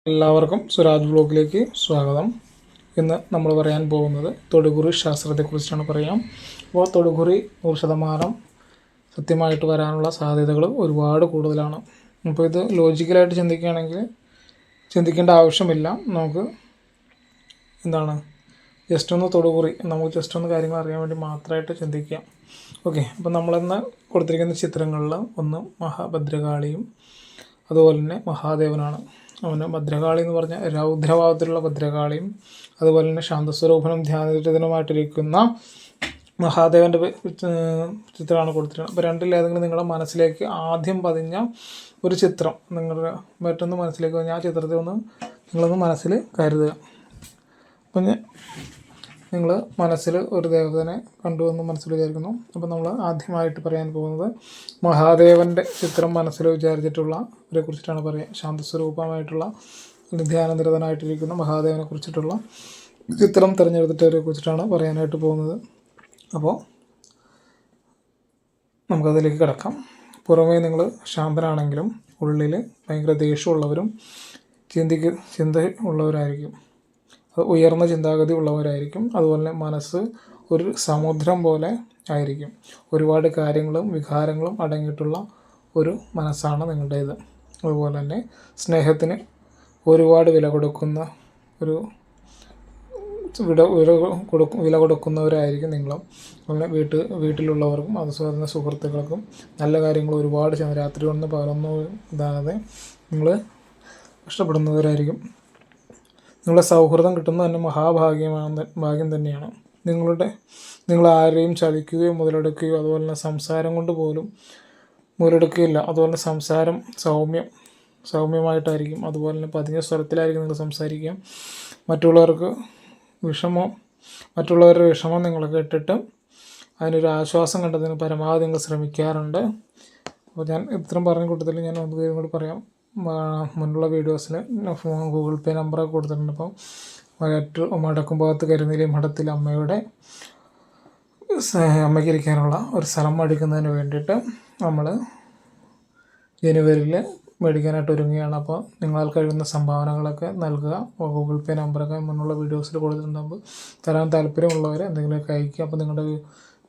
എല്ലാവർക്കും സുരാജ് ബ്ലോഗിലേക്ക് സ്വാഗതം. ഇന്ന് നമ്മൾ പറയാൻ പോകുന്നത് തൊടുകുറി ശാസ്ത്രത്തെക്കുറിച്ചാണ് പറയാം. അപ്പോൾ തൊടുകുറി 100% സത്യമായിട്ട് വരാനുള്ള സാധ്യതകൾ ഒരുപാട് കൂടുതലാണ്. അപ്പോൾ ഇത് ലോജിക്കലായിട്ട് ചിന്തിക്കുകയാണെങ്കിൽ ചിന്തിക്കേണ്ട ആവശ്യമില്ല. നമുക്ക് ജസ്റ്റ് ഒന്ന് തൊടുകുറി നമുക്ക് ജസ്റ്റ് ഒന്ന് കാര്യങ്ങൾ അറിയാൻ വേണ്ടി മാത്രമായിട്ട് ചിന്തിക്കാം. ഓക്കെ, അപ്പോൾ നമ്മളിന്ന് കൊടുത്തിരിക്കുന്ന ചിത്രങ്ങളിൽ ഒന്ന് മഹാഭദ്രകാളിയും അതുപോലെ തന്നെ മഹാദേവനാണ്. അവന് ഭദ്രകാളി എന്ന് പറഞ്ഞാൽ രൗദ്രഭാവത്തിലുള്ള ഭദ്രകാളിയും അതുപോലെ തന്നെ ശാന്തസ്വരൂപനും ധ്യാനരഹിതനുമായിട്ടിരിക്കുന്ന മഹാദേവൻ്റെ ചിത്രമാണ് കൊടുത്തിട്ടുള്ളത്. അപ്പോൾ രണ്ടിലേതെങ്കിലും നിങ്ങളുടെ മനസ്സിലേക്ക് ആദ്യം പതിഞ്ഞ ഒരു ചിത്രം നിങ്ങളുടെ മറ്റൊന്ന് മനസ്സിലേക്ക് പതിഞ്ഞ ആ ചിത്രത്തെ നിങ്ങളൊന്ന് മനസ്സിൽ കരുതുക. അപ്പം നിങ്ങൾ മനസ്സിൽ ഒരു ദേവതനെ കണ്ടുവെന്ന് മനസ്സിൽ വിചാരിക്കുന്നു. അപ്പോൾ നമ്മൾ ആദ്യമായിട്ട് പറയാൻ പോകുന്നത് മഹാദേവൻ്റെ ചിത്രം മനസ്സിൽ വിചാരിച്ചിട്ടുള്ളവരെ കുറിച്ചിട്ടാണ് പറയുക. ശാന്തസ്വരൂപമായിട്ടുള്ള ധ്യാനനിരതനായിട്ടിരിക്കുന്ന മഹാദേവനെ കുറിച്ചിട്ടുള്ള ചിത്രം തിരഞ്ഞെടുത്തിട്ടവരെ കുറിച്ചിട്ടാണ് പറയാനായിട്ട് പോകുന്നത്. അപ്പോൾ നമുക്കതിലേക്ക് കിടക്കാം. പുറമേ നിങ്ങൾ ശാന്തനാണെങ്കിലും ഉള്ളിൽ ഭയങ്കര ദേഷ്യമുള്ളവരും ചിന്ത ഉള്ളവരായിരിക്കും. ഉയർന്ന ചിന്താഗതി ഉള്ളവരായിരിക്കും. അതുപോലെ തന്നെ മനസ്സ് ഒരു സമുദ്രം പോലെ ആയിരിക്കും. ഒരുപാട് കാര്യങ്ങളും വികാരങ്ങളും അടങ്ങിയിട്ടുള്ള ഒരു മനസ്സാണ് നിങ്ങളുടേത്. അതുപോലെ തന്നെ സ്നേഹത്തിന് ഒരുപാട് വില കൊടുക്കുന്നവരായിരിക്കും നിങ്ങളും. അതുപോലെ വീട്ടിലുള്ളവർക്കും അതുപോലെ തന്നെ സുഹൃത്തുക്കൾക്കും നല്ല കാര്യങ്ങൾ ഒരുപാട് രാത്രി ഒന്ന് പകർന്നു ഇതാകാതെ നിങ്ങൾ ഇഷ്ടപ്പെടുന്നവരായിരിക്കും. നിങ്ങളുടെ സൗഹൃദം കിട്ടുന്നത് തന്നെ ഭാഗ്യം തന്നെയാണ്. നിങ്ങൾ ആരെയും ചതിക്കുകയോ മുതലെടുക്കുകയോ അതുപോലെ തന്നെ സംസാരം കൊണ്ട് പോലും മുതലെടുക്കുകയില്ല. അതുപോലെ തന്നെ സംസാരം സൗമ്യമായിട്ടായിരിക്കും. അതുപോലെ തന്നെ പതിഞ്ഞ സ്വരത്തിലായിരിക്കും നിങ്ങൾ സംസാരിക്കുക. മറ്റുള്ളവരുടെ വിഷമം നിങ്ങൾ കേട്ടിട്ട് അതിനൊരു ആശ്വാസം കണ്ടതിന് പരമാവധി നിങ്ങൾ ശ്രമിക്കാറുണ്ട്. അപ്പോൾ ഞാൻ ഇത്രയും പറഞ്ഞ കൂട്ടത്തിൽ ഞാൻ ഒന്ന് പേരും കൂടി പറയാം. മുന്നുള്ള വീഡിയോസിൽ ഗൂഗിൾ പേ നമ്പറൊക്കെ കൊടുത്തിട്ടുണ്ട്. അപ്പം മടക്കും ഭാഗത്ത് കരുനീലി മഠത്തിൽ അമ്മയ്ക്ക് ഇരിക്കാനുള്ള ഒരു സ്ഥലം മേടിക്കുന്നതിന് വേണ്ടിയിട്ട് നമ്മൾ ജനുവരിയിൽ മേടിക്കാനായിട്ട് ഒരുങ്ങുകയാണ്. അപ്പോൾ നിങ്ങളാൽ കഴിയുന്ന സംഭാവനകളൊക്കെ നൽകുക. ഗൂഗിൾ പേ നമ്പറൊക്കെ മുന്നുള്ള വീഡിയോസിൽ കൊടുത്തിട്ടുണ്ടാകുമ്പോൾ തരാൻ താല്പര്യമുള്ളവർ എന്തെങ്കിലുമൊക്കെ അയക്കുക. അപ്പോൾ നിങ്ങളുടെ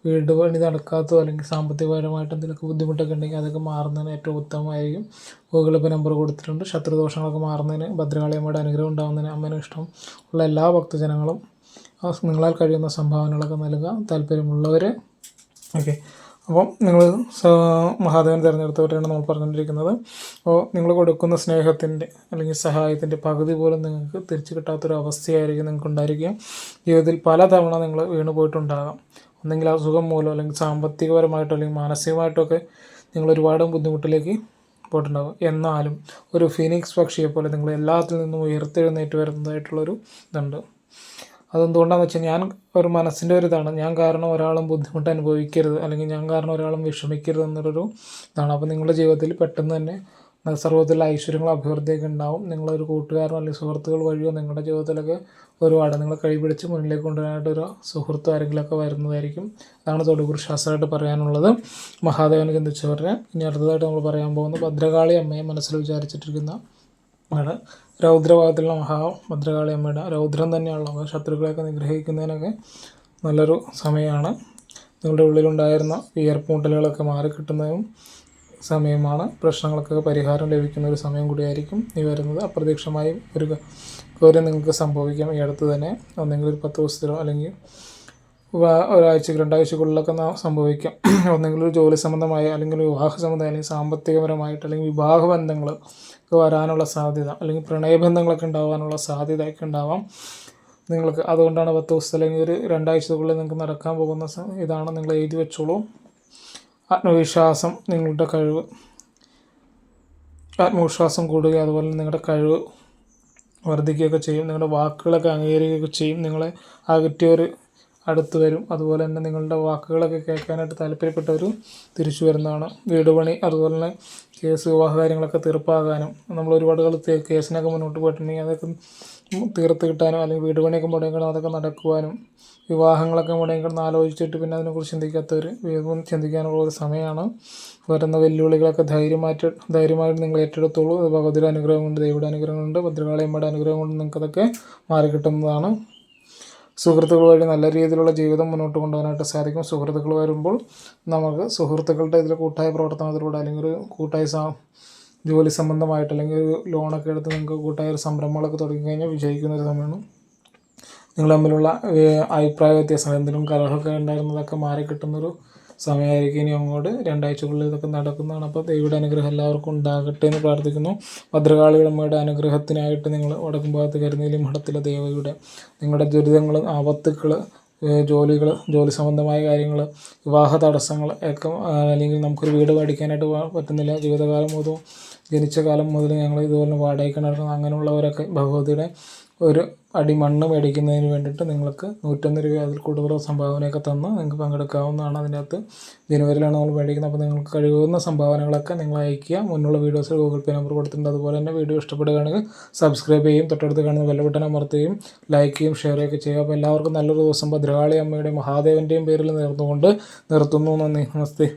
വീട് പണി നടക്കാത്തതോ അല്ലെങ്കിൽ സാമ്പത്തികപരമായിട്ട് എന്തെങ്കിലുമൊക്കെ ബുദ്ധിമുട്ടൊക്കെ ഉണ്ടെങ്കിൽ അതൊക്കെ മാറുന്നതിന് ഏറ്റവും ഉത്തമമായിരിക്കും. ഗൂഗിൾ പേ നമ്പർ കൊടുത്തിട്ടുണ്ട്. ശത്രുദോഷങ്ങളൊക്കെ മാറുന്നതിന്, ഭദ്രകാളി അമ്മയുടെ അനുഗ്രഹം ഉണ്ടാകുന്നതിന്, അമ്മേനെ ഇഷ്ടം ഉള്ള എല്ലാ ഭക്തജനങ്ങളും നിങ്ങളാൽ കഴിയുന്ന സംഭാവനകളൊക്കെ നൽകുക താല്പര്യമുള്ളവർ. ഓക്കെ, അപ്പം നിങ്ങൾ മഹാദേവൻ തിരഞ്ഞെടുത്തവരാണ് നമ്മൾ പറഞ്ഞുകൊണ്ടിരിക്കുന്നത്. അപ്പോൾ നിങ്ങൾ കൊടുക്കുന്ന സ്നേഹത്തിൻ്റെ അല്ലെങ്കിൽ സഹായത്തിൻ്റെ പകുതി പോലും നിങ്ങൾക്ക് തിരിച്ചു കിട്ടാത്തൊരു അവസ്ഥയായിരിക്കും നിങ്ങൾക്ക് ഉണ്ടായിരിക്കുക. ജീവിതത്തിൽ പലതവണ നിങ്ങൾ വീണ് പോയിട്ടുണ്ടാകാം. ഒന്നെങ്കിൽ അസുഖം മൂലം അല്ലെങ്കിൽ സാമ്പത്തികപരമായിട്ടോ അല്ലെങ്കിൽ മാനസികമായിട്ടൊക്കെ നിങ്ങൾ ഒരുപാട് ബുദ്ധിമുട്ടിലേക്ക് പോയിട്ടുണ്ടാകും. എന്നാലും ഒരു ഫീനിക്സ് പക്ഷിയെ പോലെ നിങ്ങൾ എല്ലാത്തിൽ നിന്നും ഉയർത്തെഴുന്നേറ്റ് വരുന്നതായിട്ടുള്ളൊരു ഇതുണ്ട്. അതെന്തുകൊണ്ടാണെന്ന് വെച്ചാൽ ഞാൻ ഒരു മനസ്സിൻ്റെ ഒരു ഇതാണ്, ഞാൻ കാരണം ഒരാളും ബുദ്ധിമുട്ട് അനുഭവിക്കരുത് അല്ലെങ്കിൽ ഞാൻ കാരണം ഒരാളും വിഷമിക്കരുത് എന്നൊരു ഇതാണ്. അപ്പോൾ നിങ്ങളുടെ ജീവിതത്തിൽ പെട്ടെന്ന് തന്നെ സർവ്വത്തിലുള്ള ഐശ്വര്യങ്ങളും അഭിവൃദ്ധിയൊക്കെ ഉണ്ടാവും. നിങ്ങളൊരു കൂട്ടുകാരനോ അല്ലെങ്കിൽ സുഹൃത്തുക്കൾ വഴിയോ നിങ്ങളുടെ ജീവിതത്തിലൊക്കെ ഒരുപാട് നിങ്ങളെ കൈപിടിച്ച് മുന്നിലേക്ക് കൊണ്ടുവരാനായിട്ടൊരു സുഹൃത്തോ ആരെങ്കിലുമൊക്കെ വരുന്നതായിരിക്കും. അതാണ് തൊടുകുറി ശാസ്ത്രമായിട്ട് പറയാനുള്ളത്. മഹാദേവനെ ചിന്തിച്ചവരുടെ ഇനി അടുത്തതായിട്ട് നമ്മൾ പറയാൻ പോകുന്നത് ഭദ്രകാളി അമ്മയെ മനസ്സിൽ വിചാരിച്ചിട്ടിരിക്കുന്ന രൗദ്രഭാഗത്തിലുള്ള മഹാഭദ്രകാളി അമ്മയുടെ രൗദ്രം തന്നെയുള്ള ശത്രുക്കളെയൊക്കെ നിഗ്രഹിക്കുന്നതിനൊക്കെ നല്ലൊരു സമയമാണ്. നിങ്ങളുടെ ഉള്ളിലുണ്ടായിരുന്ന വിയർപ്പൂട്ടലുകളൊക്കെ മാറിക്കിട്ടുന്നതും സമയമാണ്. പ്രശ്നങ്ങൾക്കൊക്കെ പരിഹാരം ലഭിക്കുന്ന ഒരു സമയം കൂടിയായിരിക്കും ഈ വരുന്നത്. അപ്രതീക്ഷിതമായും ഒരു കാര്യം നിങ്ങൾക്ക് സംഭവിക്കാം ഈ അടുത്ത് തന്നെ. ഒന്നെങ്കിൽ ഒരു 10 ദിവസത്തിലോ അല്ലെങ്കിൽ ഒരാഴ്ചക്ക് 2 ആഴ്ചക്കുള്ളിലൊക്കെ സംഭവിക്കാം. ഒന്നെങ്കിൽ ഒരു ജോലി സംബന്ധമായ അല്ലെങ്കിൽ വിവാഹ സംബന്ധമായ അല്ലെങ്കിൽ സാമ്പത്തികപരമായിട്ട് അല്ലെങ്കിൽ വിവാഹ ബന്ധങ്ങൾ ഒക്കെ വരാനുള്ള സാധ്യത അല്ലെങ്കിൽ പ്രണയബന്ധങ്ങളൊക്കെ ഉണ്ടാകാനുള്ള സാധ്യതയൊക്കെ ഉണ്ടാവാം നിങ്ങൾക്ക്. അതുകൊണ്ടാണ് 10 ദിവസത്തിൽ അല്ലെങ്കിൽ ഒരു 2 ആഴ്ചക്കുള്ളിൽ നിങ്ങൾക്ക് നടക്കാൻ പോകുന്ന ഇതാണ്. നിങ്ങൾ എഴുതി വെച്ചോളൂ. ആത്മവിശ്വാസം, നിങ്ങളുടെ കഴിവ്, ആത്മവിശ്വാസം കൂടുകയും അതുപോലെ നിങ്ങളുടെ കഴിവ് വർദ്ധിക്കുകയൊക്കെ ചെയ്യും. നിങ്ങളുടെ വാക്കുകളൊക്കെ അംഗീകരിക്കുകയൊക്കെ ചെയ്യും. നിങ്ങളെ അടുത്ത് വരും. അതുപോലെ തന്നെ നിങ്ങളുടെ വാക്കുകളൊക്കെ കേൾക്കാനായിട്ട് താല്പര്യപ്പെട്ടവർ തിരിച്ചു വരുന്നതാണ്. വീട് പണി അതുപോലെ തന്നെ കേസ് വിവാഹ കാര്യങ്ങളൊക്കെ തീർപ്പാകാനും നമ്മൾ ഒരുപാട് കേസിനൊക്കെ മുന്നോട്ട് പോയിട്ടുണ്ടെങ്കിൽ അതൊക്കെ തീർത്ത് കിട്ടാനും അല്ലെങ്കിൽ വീട് പണിയൊക്കെ മുടങ്ങിക്കണം അതൊക്കെ നടക്കുവാനും വിവാഹങ്ങളൊക്കെ മുടങ്ങിക്കണം ആലോചിച്ചിട്ട് പിന്നെ അതിനെക്കുറിച്ച് ചിന്തിക്കാത്തവർ വേഗം ചിന്തിക്കാനുള്ള ഒരു സമയമാണ്. വരുന്ന വെല്ലുവിളികളൊക്കെ ധൈര്യമായിട്ട് നിങ്ങൾ ഏറ്റെടുത്തോളൂ. ഭഗവതിയുടെ അനുഗ്രഹം കൊണ്ട് ദൈവയുടെ അനുഗ്രഹം കൊണ്ട് ഭദ്രകാളിയമ്മയുടെ അനുഗ്രഹം കൊണ്ട് നിങ്ങൾക്കതൊക്കെ മാറിക്കിട്ടുന്നതാണ്. സുഹൃത്തുക്കൾ വഴി നല്ല രീതിയിലുള്ള ജീവിതം മുന്നോട്ട് കൊണ്ടുപോകാനായിട്ട് സാധിക്കും. സുഹൃത്തുക്കൾ വരുമ്പോൾ നമുക്ക് സുഹൃത്തുക്കളുടെ ഇതിൽ കൂട്ടായ പ്രവർത്തനത്തിലൂടെ അല്ലെങ്കിൽ ഒരു കൂട്ടായ ജോലി സംബന്ധമായിട്ട് അല്ലെങ്കിൽ ഒരു ലോണൊക്കെ എടുത്ത് നിങ്ങൾക്ക് കൂട്ടായ ഒരു സംരംഭങ്ങളൊക്കെ തുടങ്ങി കഴിഞ്ഞാൽ വിജയിക്കുന്ന ഒരു സമയമാണ്. നിങ്ങൾ തമ്മിലുള്ള അഭിപ്രായ വ്യത്യാസം എന്തെങ്കിലും കലഹമൊക്കെ ഉണ്ടായിരുന്നതൊക്കെ മാറിക്കിട്ടുന്നൊരു സമയമായിരിക്കും ഇനി അങ്ങോട്ട്. 2 ആഴ്ചക്കുള്ളിൽ ഇതൊക്കെ നടക്കുന്നതാണ്. അപ്പോൾ ദൈവയുടെ അനുഗ്രഹം എല്ലാവർക്കും ഉണ്ടാകട്ടെ എന്ന് പ്രാർത്ഥിക്കുന്നു. ഭദ്രകാളിയമ്മയുടെ അനുഗ്രഹത്തിനായിട്ട് നിങ്ങൾ വടക്കും ഭാഗത്ത് കരുനീലി മഠത്തിലെ ദേവയുടെ നിങ്ങളുടെ ദുരിതങ്ങൾ, ആപത്തുകൾ, ജോലി സംബന്ധമായ കാര്യങ്ങൾ, വിവാഹ തടസ്സങ്ങൾ ഒക്കെ അല്ലെങ്കിൽ നമുക്കൊരു വീട് മേടിക്കാനായിട്ട് പറ്റുന്നില്ല, ജീവിതകാലം മുതൽ ജനിച്ച കാലം മുതൽ ഞങ്ങൾ ഇതുപോലെ വാടകയ്ക്ക് നടക്കുന്ന അങ്ങനെയുള്ളവരൊക്കെ ഭഗവതിയുടെ ഒരു അടി മണ്ണ് മേടിക്കുന്നതിന് വേണ്ടിയിട്ട് നിങ്ങൾക്ക് 101 രൂപ അതിൽ കൂടുതൽ സംഭാവനയൊക്കെ തന്ന് നിങ്ങൾക്ക് പങ്കെടുക്കാവുന്നതാണ്. അതിനകത്ത് ജനുവരിയിലാണ് നമ്മൾ മേടിക്കുന്നത്. അപ്പോൾ നിങ്ങൾക്ക് കഴിയുന്ന സംഭാവനകളൊക്കെ നിങ്ങൾ അയയ്ക്കുക. മുന്നുള്ള വീഡിയോസിൽ ഗൂഗിൾ പേ നമ്പർ കൊടുത്തിട്ടുണ്ട്. അതുപോലെ തന്നെ വീഡിയോ ഇഷ്ടപ്പെടുകയാണെങ്കിൽ സബ്സ്ക്രൈബ് ചെയ്യും, തൊട്ടടുത്ത് കാണുന്ന ബെൽ ബട്ടൺ അമർത്തുകയും ലൈക്ക് ചെയ്യും, ഷെയർ ഒക്കെ ചെയ്യുക. അപ്പോൾ എല്ലാവർക്കും നല്ലൊരു ദിവസം ഭദ്രകാളി അമ്മയുടെയും മഹാദേവൻ്റെയും പേരിൽ നിർത്തുന്നു. നന്ദി, നമസ്തേ.